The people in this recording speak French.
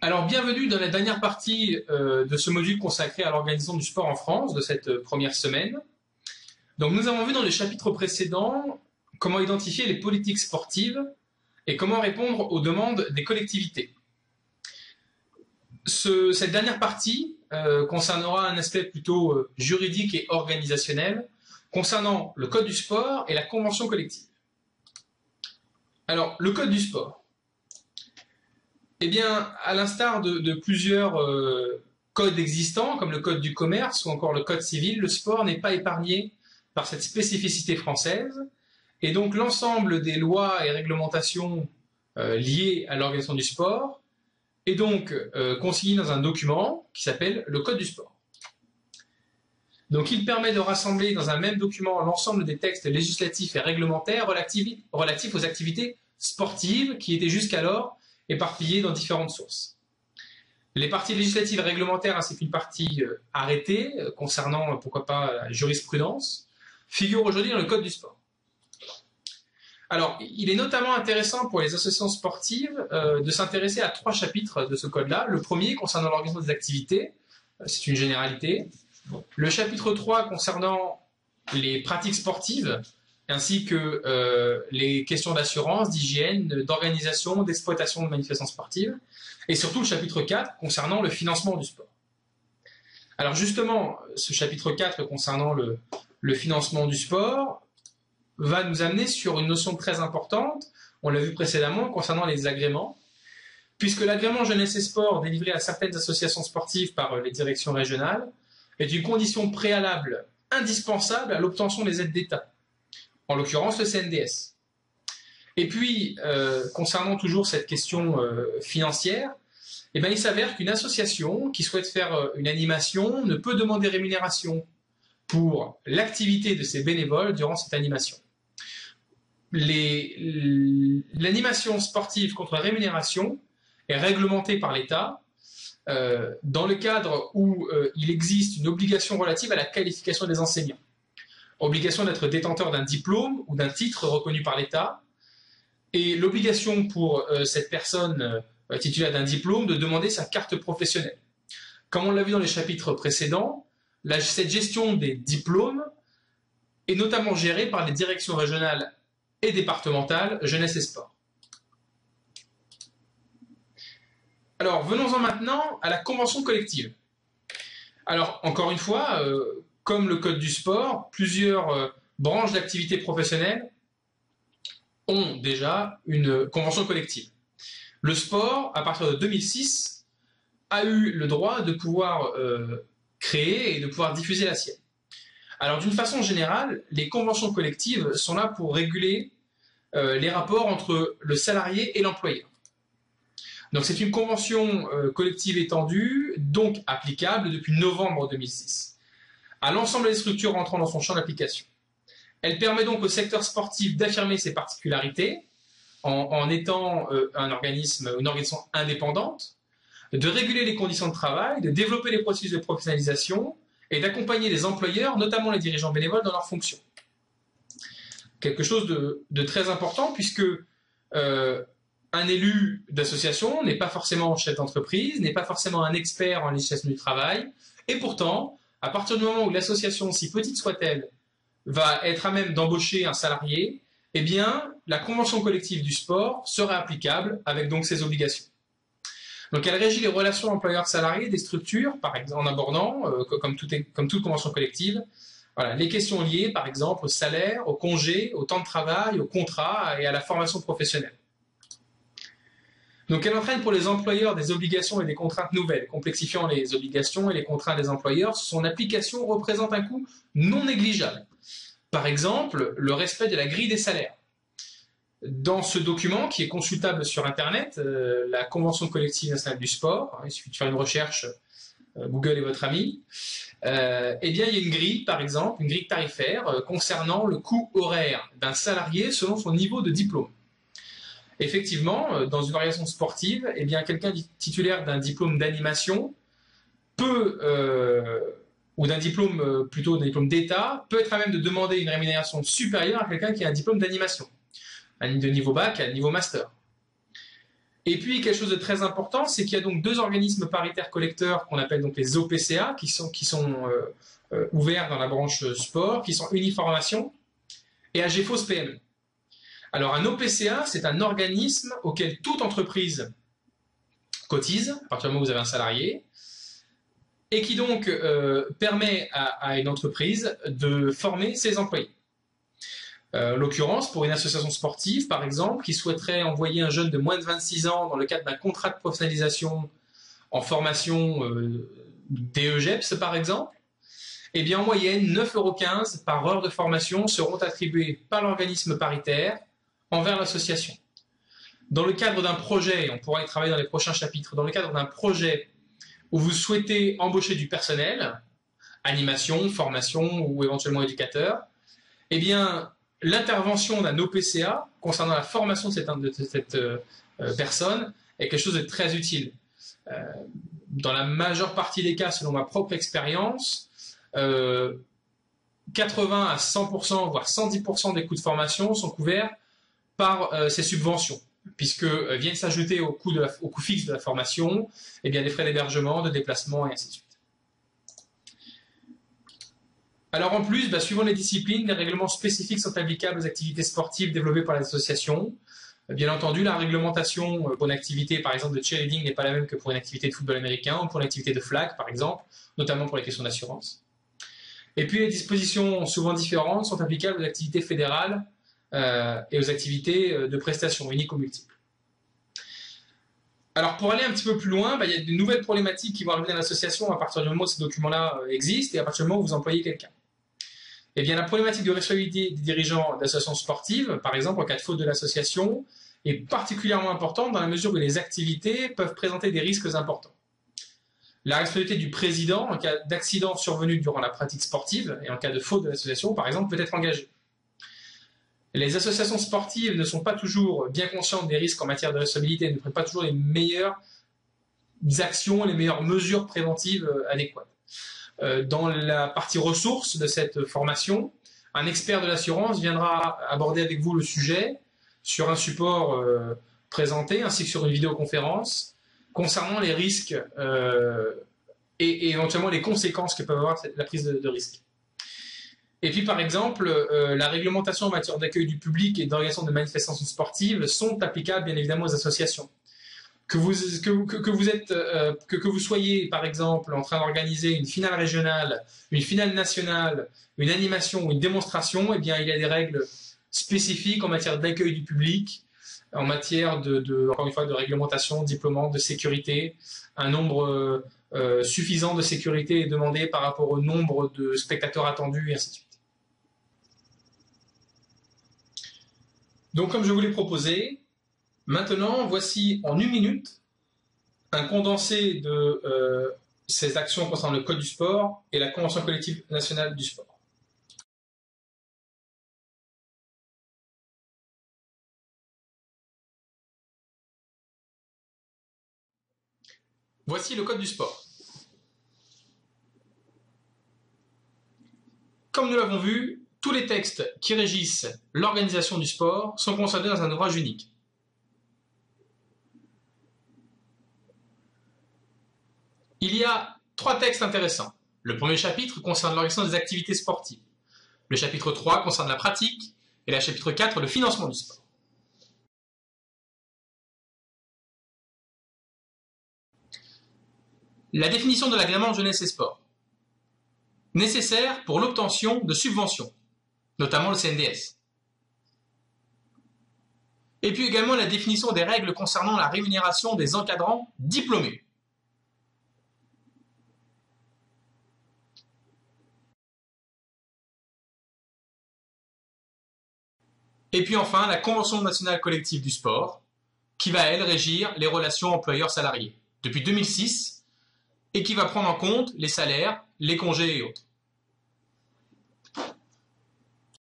Alors, bienvenue dans la dernière partie de ce module consacré à l'organisation du sport en France de cette première semaine. Donc, nous avons vu dans les chapitres précédents comment identifier les politiques sportives et comment répondre aux demandes des collectivités. Cette dernière partie concernera un aspect plutôt juridique et organisationnel concernant le Code du sport et la convention collective. Alors, le Code du sport. Eh bien, à l'instar de plusieurs codes existants, comme le Code du commerce ou encore le Code civil, le sport n'est pas épargné par cette spécificité française. Et donc, l'ensemble des lois et réglementations liées à l'organisation du sport est donc consigné dans un document qui s'appelle le Code du sport. Donc, il permet de rassembler dans un même document l'ensemble des textes législatifs et réglementaires relatifs aux activités sportives qui étaient jusqu'alors éparpillés dans différentes sources. Les parties législatives et réglementaires ainsi qu'une partie arrêtée concernant, pourquoi pas, la jurisprudence, figurent aujourd'hui dans le Code du sport. Alors, il est notamment intéressant pour les associations sportives de s'intéresser à 3 chapitres de ce code-là. Le premier concernant l'organisation des activités, c'est une généralité. Le chapitre 3 concernant les pratiques sportives, ainsi que les questions d'assurance, d'hygiène, d'organisation, d'exploitation de manifestations sportives, et surtout le chapitre 4 concernant le financement du sport. Alors justement, ce chapitre 4 concernant le financement du sport va nous amener sur une notion très importante, on l'a vu précédemment, concernant les agréments, puisque l'agrément jeunesse et sport délivré à certaines associations sportives par les directions régionales est une condition préalable indispensable à l'obtention des aides d'État, en l'occurrence le CNDS. Et puis, concernant toujours cette question financière, eh bien, il s'avère qu'une association qui souhaite faire une animation ne peut demander rémunération pour l'activité de ses bénévoles durant cette animation. L'animation sportive contre rémunération est réglementée par l'État dans le cadre où il existe une obligation relative à la qualification des enseignants. Obligation d'être détenteur d'un diplôme ou d'un titre reconnu par l'État, et l'obligation pour cette personne titulaire d'un diplôme de demander sa carte professionnelle. Comme on l'a vu dans les chapitres précédents, cette gestion des diplômes est notamment gérée par les directions régionales et départementales jeunesse et sport. Alors, venons-en maintenant à la convention collective. Alors, encore une fois, comme le Code du sport, plusieurs branches d'activité professionnelle ont déjà une convention collective. Le sport, à partir de 2006, a eu le droit de pouvoir créer et de pouvoir diffuser la sienne. Alors, d'une façon générale, les conventions collectives sont là pour réguler les rapports entre le salarié et l'employeur. Donc, c'est une convention collective étendue, donc applicable depuis novembre 2006. À l'ensemble des structures rentrant dans son champ d'application. Elle permet donc au secteur sportif d'affirmer ses particularités en étant une organisation indépendante, de réguler les conditions de travail, de développer les processus de professionnalisation et d'accompagner les employeurs, notamment les dirigeants bénévoles, dans leurs fonctions. Quelque chose de très important puisque un élu d'association n'est pas forcément chef d'entreprise, n'est pas forcément un expert en législation du travail, et pourtant, à partir du moment où l'association, si petite soit-elle, va être à même d'embaucher un salarié, eh bien, la convention collective du sport sera applicable avec donc ses obligations. Donc, elle régit les relations employeurs-salariés des structures, par exemple, en abordant, comme toute convention collective, voilà, les questions liées, par exemple, au salaire, au congé, au temps de travail, au contrat et à la formation professionnelle. Donc, elle entraîne pour les employeurs des obligations et des contraintes nouvelles, complexifiant les obligations et les contraintes des employeurs. Son application représente un coût non négligeable. Par exemple, le respect de la grille des salaires. Dans ce document, qui est consultable sur Internet, la Convention collective nationale du sport, il suffit de faire une recherche, Google est votre ami, eh bien, il y a une grille, par exemple, une grille tarifaire concernant le coût horaire d'un salarié selon son niveau de diplôme. Effectivement, dans une organisation sportive, eh bien, quelqu'un titulaire d'un diplôme d'animation peut, ou d'un diplôme, plutôt d'un diplôme d'État, peut être à même de demander une rémunération supérieure à quelqu'un qui a un diplôme d'animation, de niveau bac à niveau master. Et puis, quelque chose de très important, c'est qu'il y a donc deux organismes paritaires collecteurs qu'on appelle donc les OPCA, qui sont ouverts dans la branche sport, qui sont Uniformation et AGFOS PME. Alors, un OPCA, c'est un organisme auquel toute entreprise cotise, à partir du moment où vous avez un salarié, et qui donc permet à une entreprise de former ses employés. En l'occurrence, pour une association sportive, par exemple, qui souhaiterait envoyer un jeune de moins de 26 ans dans le cadre d'un contrat de professionnalisation en formation DEGEPS, par exemple, eh bien, en moyenne, 9,15 € par heure de formation seront attribués par l'organisme paritaire envers l'association. Dans le cadre d'un projet, on pourra y travailler dans les prochains chapitres, dans le cadre d'un projet où vous souhaitez embaucher du personnel, animation, formation ou éventuellement éducateur, eh bien, l'intervention d'un OPCA concernant la formation de cette personne est quelque chose de très utile. Dans la majeure partie des cas, selon ma propre expérience, 80 à 100%, voire 110% des coûts de formation sont couverts par ces subventions, puisque viennent s'ajouter au coût fixe de la formation, eh bien, des frais d'hébergement, de déplacement et ainsi de suite. Alors en plus, suivant les disciplines, les règlements spécifiques sont applicables aux activités sportives développées par les associations. Bien entendu, la réglementation pour une activité, par exemple, de cheerleading n'est pas la même que pour une activité de football américain ou pour une activité de flag, par exemple, notamment pour les questions d'assurance. Et puis les dispositions souvent différentes sont applicables aux activités fédérales et aux activités de prestations uniques ou multiples. Alors pour aller un petit peu plus loin, il y a de nouvelles problématiques qui vont arriver dans l'association à partir du moment où ces documents-là existent et à partir du moment où vous employez quelqu'un. Eh bien, la problématique de responsabilité des dirigeants d'associations sportives, par exemple, en cas de faute de l'association, est particulièrement importante dans la mesure où les activités peuvent présenter des risques importants. La responsabilité du président en cas d'accident survenu durant la pratique sportive et en cas de faute de l'association, par exemple, peut être engagée. Les associations sportives ne sont pas toujours bien conscientes des risques en matière de responsabilité, ne prennent pas toujours les meilleures actions, les meilleures mesures préventives adéquates. Dans la partie ressources de cette formation, un expert de l'assurance viendra aborder avec vous le sujet sur un support présenté ainsi que sur une vidéoconférence concernant les risques et éventuellement les conséquences que peut avoir la prise de risque. Et puis par exemple, la réglementation en matière d'accueil du public et d'organisation de manifestations sportives sont applicables bien évidemment aux associations. Que vous soyez, par exemple, en train d'organiser une finale régionale, une finale nationale, une animation ou une démonstration, eh bien, il y a des règles spécifiques en matière d'accueil du public, en matière encore une fois, de réglementation, de diplômante, de sécurité. Un nombre suffisant de sécurité est demandé par rapport au nombre de spectateurs attendus, et ainsi de suite. Donc, comme je vous l'ai proposé, maintenant, voici en 1 minute un condensé de ces actions concernant le Code du sport et la Convention collective nationale du sport. Voici le Code du sport. Comme nous l'avons vu, tous les textes qui régissent l'organisation du sport sont concentrés dans un ouvrage unique. Il y a 3 textes intéressants. Le premier chapitre concerne l'organisation des activités sportives. Le chapitre 3 concerne la pratique et le chapitre 4 le financement du sport. La définition de l'agrément jeunesse et sport. Nécessaire pour l'obtention de subventions, notamment le CNDS. Et puis également la définition des règles concernant la rémunération des encadrants diplômés. Et puis enfin, la Convention nationale collective du sport, qui va, elle, régir les relations employeurs-salariés depuis 2006 et qui va prendre en compte les salaires, les congés et autres.